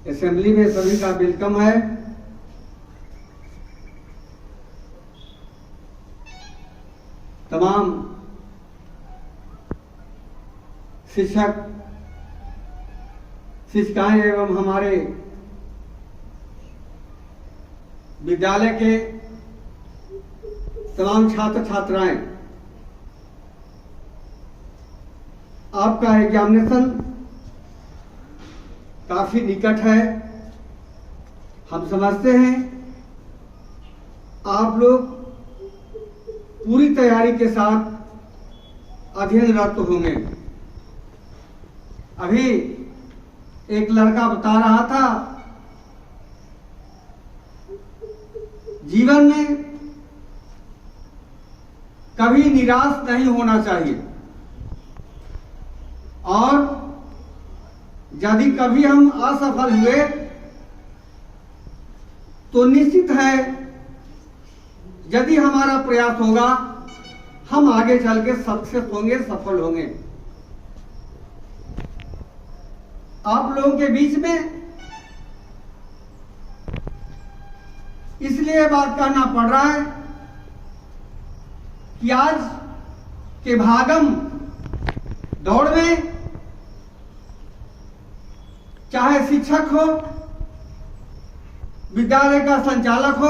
Assembly में सभी का वेलकम है। तमाम शिक्षक शिक्षिकाएं एवं हमारे विद्यालय के तमाम छात्र छात्राएं, आपका एग्जामिनेशन काफी निकट है। हम समझते हैं आप लोग पूरी तैयारी के साथ अध्ययनरत होंगे। अभी एक लड़का बता रहा था, जीवन में कभी निराश नहीं होना चाहिए और यदि कभी हम असफल हुए तो निश्चित है यदि हमारा प्रयास होगा हम आगे चल के सक्सेस होंगे, सफल होंगे। आप लोगों के बीच में इसलिए बात करना पड़ रहा है कि आज के भागम दौड़ में चाहे शिक्षक हो, विद्यालय का संचालक हो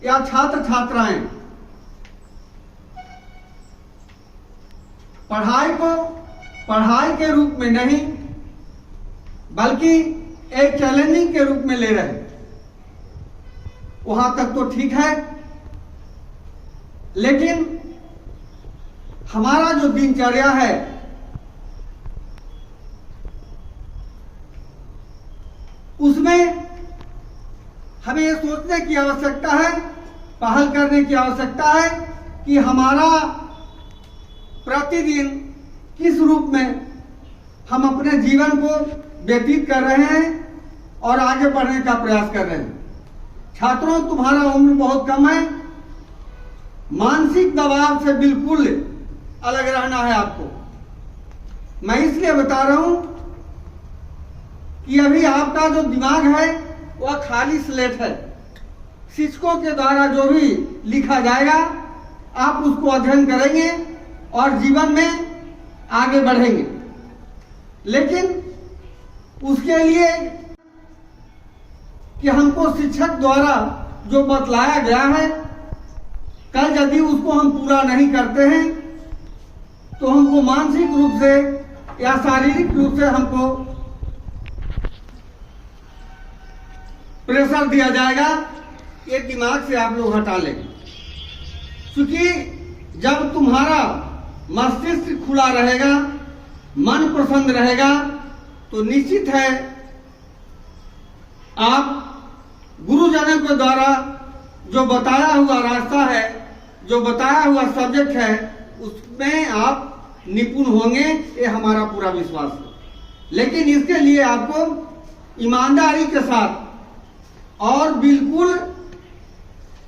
या छात्र छात्राएं, पढ़ाई को पढ़ाई के रूप में नहीं बल्कि एक चैलेंजिंग के रूप में ले रहे हैं। वहां तक तो ठीक है, लेकिन हमारा जो दिनचर्या है उसमें हमें यह सोचने की आवश्यकता है, पहल करने की आवश्यकता है कि हमारा प्रतिदिन किस रूप में हम अपने जीवन को व्यतीत कर रहे हैं और आगे बढ़ने का प्रयास कर रहे हैं। छात्रों, तुम्हारा उम्र बहुत कम है, मानसिक दबाव से बिल्कुल अलग रहना है आपको। मैं इसलिए बता रहा हूं कि अभी आपका जो दिमाग है वह खाली स्लेट है। शिक्षकों के द्वारा जो भी लिखा जाएगा आप उसको अध्ययन करेंगे और जीवन में आगे बढ़ेंगे। लेकिन उसके लिए कि हमको शिक्षक द्वारा जो बतलाया गया है, कल यदि उसको हम पूरा नहीं करते हैं तो हमको मानसिक रूप से या शारीरिक रूप से हमको प्रेशर दिया जाएगा। ये दिमाग से आप लोग हटा लें, क्योंकि जब तुम्हारा मस्तिष्क खुला रहेगा, मन प्रसन्न रहेगा, तो निश्चित है आप गुरुजनों के द्वारा जो बताया हुआ रास्ता है, जो बताया हुआ सब्जेक्ट है, उसमें आप निपुण होंगे, ये हमारा पूरा विश्वास है। लेकिन इसके लिए आपको ईमानदारी के साथ और बिल्कुल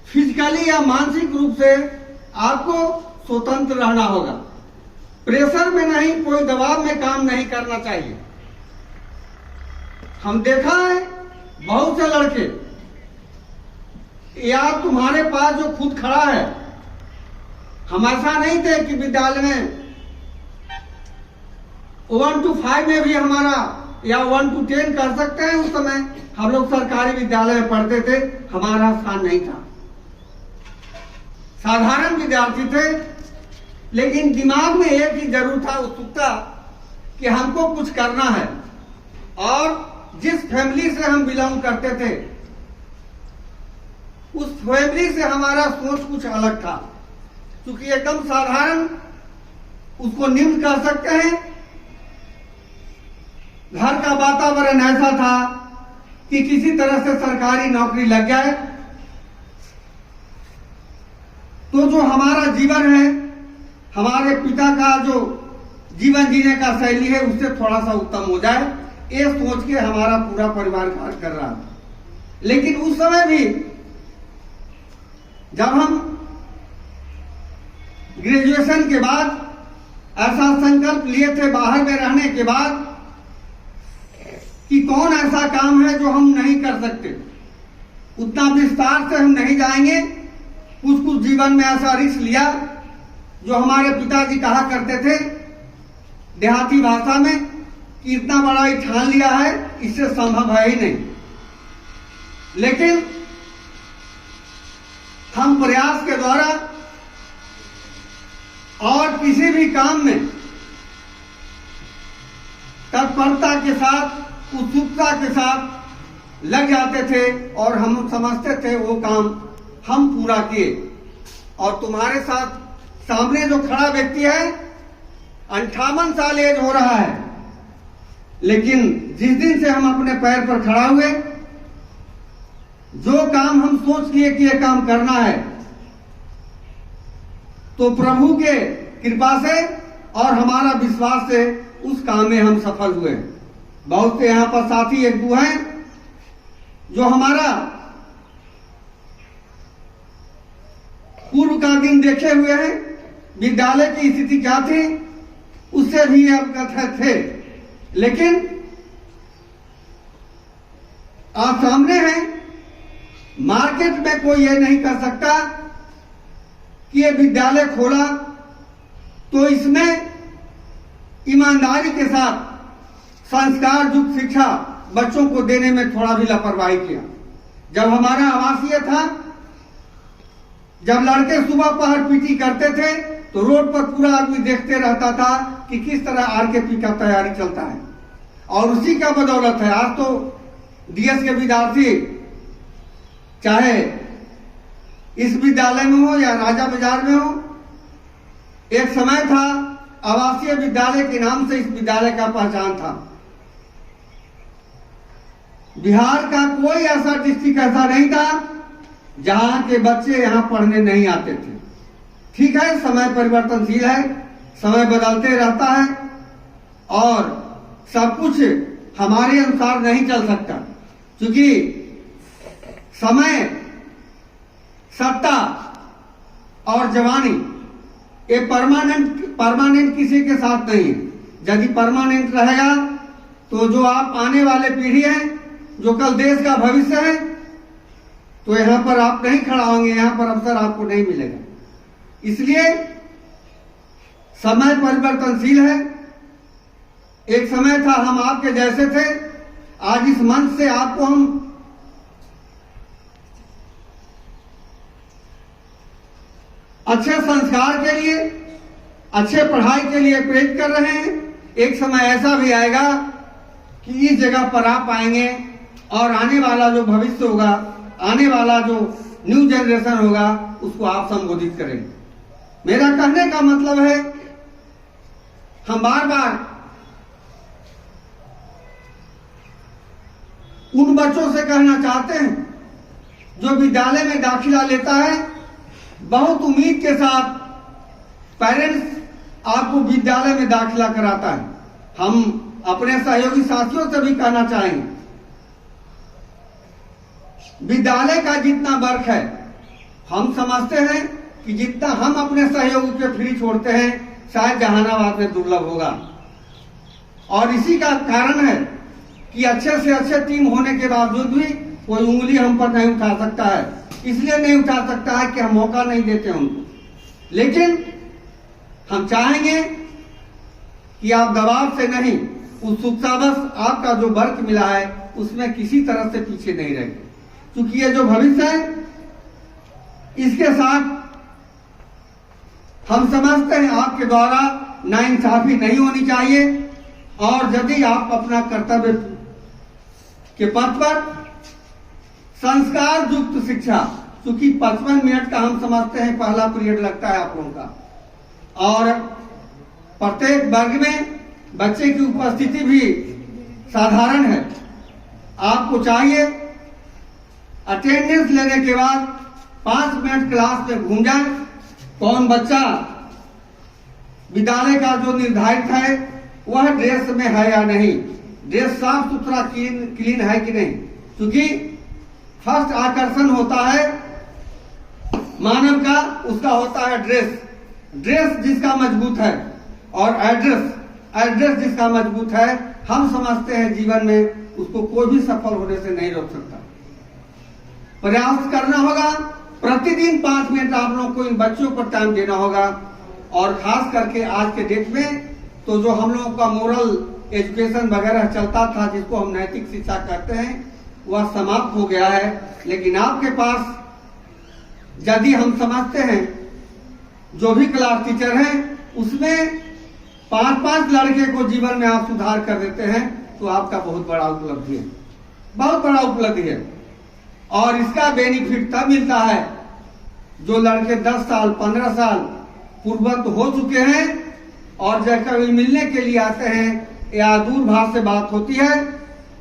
फिजिकली या मानसिक रूप से आपको स्वतंत्र रहना होगा। प्रेशर में नहीं, कोई दबाव में काम नहीं करना चाहिए। हम देखा है बहुत से लड़के या तुम्हारे पास जो खुद खड़ा है, हम ऐसा नहीं थे कि विद्यालय में 1 to 5 में भी हमारा या 1 to 10 कर सकते हैं। उस समय हम लोग सरकारी विद्यालय में पढ़ते थे, हमारा स्थान नहीं था, साधारण विद्यार्थी थे। लेकिन दिमाग में एक ही जरूर था, उत्सुकता कि हमको कुछ करना है। और जिस फैमिली से हम बिलोंग करते थे उस फैमिली से हमारा सोच कुछ अलग था, क्योंकि एकदम साधारण उसको निम्न कर सकते हैं। घर का वातावरण ऐसा था कि किसी तरह से सरकारी नौकरी लग जाए तो जो हमारा जीवन है, हमारे पिता का जो जीवन जीने का शैली है, उससे थोड़ा सा उत्तम हो जाए, ये सोच के हमारा पूरा परिवार कार्य कर रहा था। लेकिन उस समय भी जब हम ग्रेजुएशन के बाद ऐसा संकल्प लिए थे, बाहर में रहने के बाद कि कौन ऐसा काम है जो हम नहीं कर सकते। उतना विस्तार से हम नहीं जाएंगे। कुछ कुछ जीवन में ऐसा रिस्क लिया जो हमारे पिताजी कहा करते थे देहाती भाषा में कि इतना बड़ा ही ठान लिया है, इससे संभव है ही नहीं। लेकिन हम प्रयास के द्वारा और किसी भी काम में तत्परता के साथ, उत्सुकता के साथ लग जाते थे और हम समझते थे वो काम हम पूरा किए। और तुम्हारे साथ सामने जो खड़ा व्यक्ति है 58 साल एज हो रहा है, लेकिन जिस दिन से हम अपने पैर पर खड़ा हुए, जो काम हम सोच लिए कि ये काम करना है, तो प्रभु के कृपा से और हमारा विश्वास से उस काम में हम सफल हुए। बहुत से यहाँ पर साथी एक दो हैं जो हमारा पूर्व का दिन देखे हुए हैं, विद्यालय की स्थिति क्या थी उससे भी अवगत थे। लेकिन आप सामने हैं, मार्केट में कोई ये नहीं कर सकता कि ये विद्यालय खोला तो इसमें ईमानदारी के साथ संस्कार युक्त शिक्षा बच्चों को देने में थोड़ा भी लापरवाही किया। जब हमारा आवासीय था, जब लड़के सुबह पहर पीटी करते थे तो रोड पर पूरा आदमी देखते रहता था कि किस तरह आरकेपी का तैयारी चलता है। और उसी का बदौलत है आज तो डीएस के विद्यार्थी चाहे इस विद्यालय में हो या राजा बाजार में हो। एक समय था आवासीय विद्यालय के नाम से इस विद्यालय का पहचान था। बिहार का कोई ऐसा डिस्ट्रिक्ट ऐसा नहीं था जहां के बच्चे यहां पढ़ने नहीं आते थे। ठीक है, समय परिवर्तनशील है, समय बदलते रहता है और सब कुछ हमारे अनुसार नहीं चल सकता, क्योंकि समय, सत्ता और जवानी ये परमानेंट किसी के साथ नहीं है। यदि परमानेंट रहेगा तो जो आप आने वाले पीढ़ी है, जो कल देश का भविष्य है, तो यहां पर आप नहीं खड़ा होंगे, यहां पर अवसर आपको नहीं मिलेगा। इसलिए समय परिवर्तनशील है। एक समय था हम आपके जैसे थे, आज इस मंच से आपको हम अच्छे संस्कार के लिए, अच्छे पढ़ाई के लिए प्रेरित कर रहे हैं। एक समय ऐसा भी आएगा कि इस जगह पर आप आएंगे और आने वाला जो भविष्य होगा, आने वाला जो न्यू जनरेशन होगा, उसको आप संबोधित करेंगे। मेरा कहने का मतलब है, हम बार बार उन बच्चों से कहना चाहते हैं जो विद्यालय में दाखिला लेता है, बहुत उम्मीद के साथ पेरेंट्स आपको विद्यालय में दाखिला कराता है। हम अपने सहयोगी साथियों से भी कहना चाहेंगे, विद्यालय का जितना वर्क है, हम समझते हैं कि जितना हम अपने सहयोगी के फ्री छोड़ते हैं, शायद जहानाबाद में दुर्लभ होगा। और इसी का कारण है कि अच्छे से अच्छे टीम होने के बावजूद भी कोई उंगली हम पर नहीं उठा सकता है। इसलिए नहीं उठा सकता है कि हम मौका नहीं देते उनको। लेकिन हम चाहेंगे कि आप दबाव से नहीं, उत्सुकतावश आपका जो वर्क मिला है उसमें किसी तरह से पीछे नहीं रहेंगे, क्योंकि ये जो भविष्य है इसके साथ हम समझते हैं आपके द्वारा नाइंसाफी नहीं होनी चाहिए। और यदि आप अपना कर्तव्य के पथ पर संस्कार युक्त शिक्षा, क्योंकि 55 मिनट का हम समझते हैं पहला पीरियड लगता है आप लोगों का, और प्रत्येक वर्ग में बच्चे की उपस्थिति भी साधारण है। आपको चाहिए अटेंडेंस लेने के बाद 5 मिनट क्लास में घूम जाए, कौन बच्चा विद्यालय का जो निर्धारित है वह ड्रेस में है या नहीं, ड्रेस साफ सुथरा क्लीन है कि नहीं। क्योंकि फर्स्ट आकर्षण होता है मानव का, उसका होता है ड्रेस जिसका मजबूत है, और एड्रेस जिसका मजबूत है, हम समझते हैं जीवन में उसको कोई भी सफल होने से नहीं रोक सकता। प्रयास करना होगा, प्रतिदिन 5 मिनट आप लोगों को इन बच्चों पर टाइम देना होगा। और खास करके आज के डेट में तो जो हम लोगों का मोरल एजुकेशन वगैरह चलता था, जिसको हम नैतिक शिक्षा कहते हैं, वह समाप्त हो गया है। लेकिन आपके पास यदि हम समझते हैं, जो भी क्लास टीचर हैं उसमें 5-5 लड़के को जीवन में आप सुधार कर देते हैं तो आपका बहुत बड़ा उपलब्धि है, बहुत बड़ा उपलब्धि है। और इसका बेनिफिट तब मिलता है जो लड़के 10 साल 15 साल पूर्ववत हो चुके हैं और जब कभी मिलने के लिए आते हैं या दूरभाष से बात होती है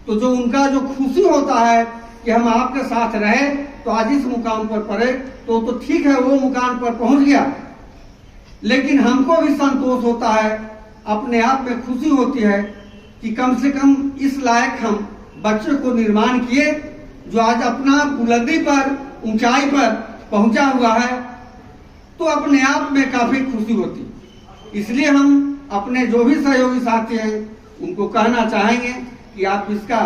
तो जो उनका जो खुशी होता है कि हम आपके साथ रहे तो आज इस मुकाम पर पड़े, तो ठीक है, वो मुकाम पर पहुंच गया। लेकिन हमको भी संतोष होता है, अपने आप में खुशी होती है कि कम से कम इस लायक हम बच्चे को निर्माण किए जो आज अपना बुलंदी पर, ऊंचाई पर पहुंचा हुआ है, तो अपने आप में काफी खुशी होती। इसलिए हम अपने जो भी सहयोगी साथी हैं उनको कहना चाहेंगे कि आप इसका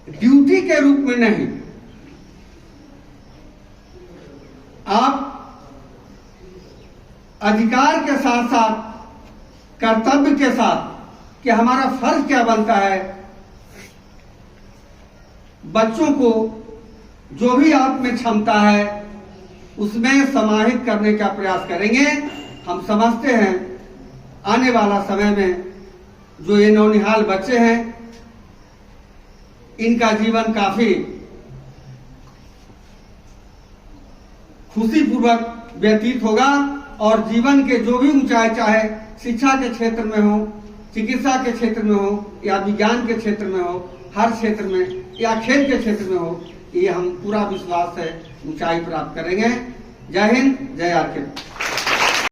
ड्यूटी के रूप में नहीं, आप अधिकार के साथ साथ कर्तव्य के साथ कि हमारा फर्ज क्या बनता है, बच्चों को जो भी आप में क्षमता है उसमें समाहित करने का प्रयास करेंगे। हम समझते हैं आने वाला समय में जो ये नौनिहाल बच्चे हैं इनका जीवन काफी खुशीपूर्वक व्यतीत होगा और जीवन के जो भी ऊंचाई, चाहे शिक्षा के क्षेत्र में हो, चिकित्सा के क्षेत्र में हो या विज्ञान के क्षेत्र में हो, हर क्षेत्र में या खेल के क्षेत्र में हो, ये हम पूरा विश्वास है ऊंचाई प्राप्त करेंगे। जय हिंद, जय आर के।